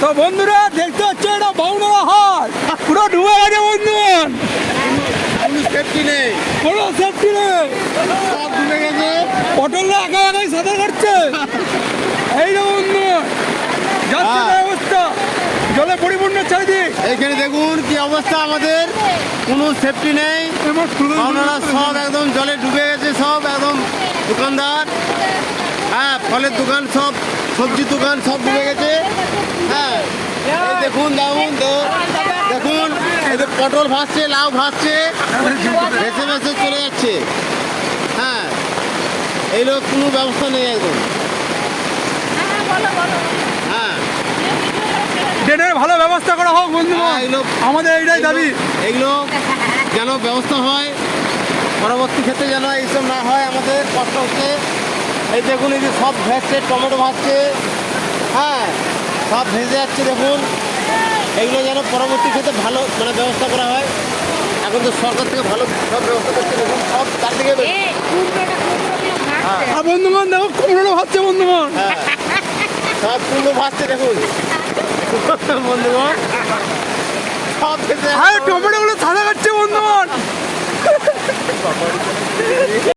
তো বন্ধুরা দেখতে হচ্ছে এটা বাউনারা হাট পুরো ডুবে গেছে বন্ধুগণ, সেফটি নেই, কোনো সেফটি নেই, সব ডুবে গেছে। পটলরা একা একাই সাঁতার কাটছে। এই যে বন্ধুগণ যাচ্ছে হ্যাঁ। অবস্থা, জলে পরিপূর্ণ চারিদিক। এইখানে দেখুন কি অবস্থা, আমাদের কোনো সেফটি নেই, আপনারা সব একদম জলে ডুবে গেছে, সব একদম দোকানদার, হ্যাঁ ফলের দোকান, সব সবজির দোকান সব ডুবে গেছে। হ্যাঁ এই দেখুন দেখুন এই যে পটল ভাসছে, লাউ ভাসছে, ভেসে ভেসে চলে যাচ্ছে। হ্যাঁ এই লোক কোনো ব্যবস্থা নেই একদম। হ্যাঁ ট্রেনের ভালো ব্যবস্থা করা হোক বন্ধুগণ, হ্যাঁ, এগুলো আমাদের এইটাই দাবি। এগুলো যেন ব্যবস্থা হয়, পরবর্তী ক্ষেত্রে যেন এইসব না হয়, আমাদের কষ্ট হচ্ছে। এই দেখুন এই যে সব ভেসছে, টমেটো ভাসছে, হ্যাঁ সব ভেসে যাচ্ছে দেখুন। এগুলো যেন পরবর্তী ক্ষেত্রে ভালো মানে ব্যবস্থা করা হয়। এখন তো সরকার থেকে ভালো সব ব্যবস্থা করছে, দেখুন সব চারদিকে। আর বন্ধুগণ দেখো কুমড়ো ভাবছে বন্ধুগণ, হ্যাঁ সব কুমড়ো ভাসছে দেখুন বন্ধুগণ, সব ভেসে আর টমেটো গুলো সাদা কাটছে বন্ধুগণ।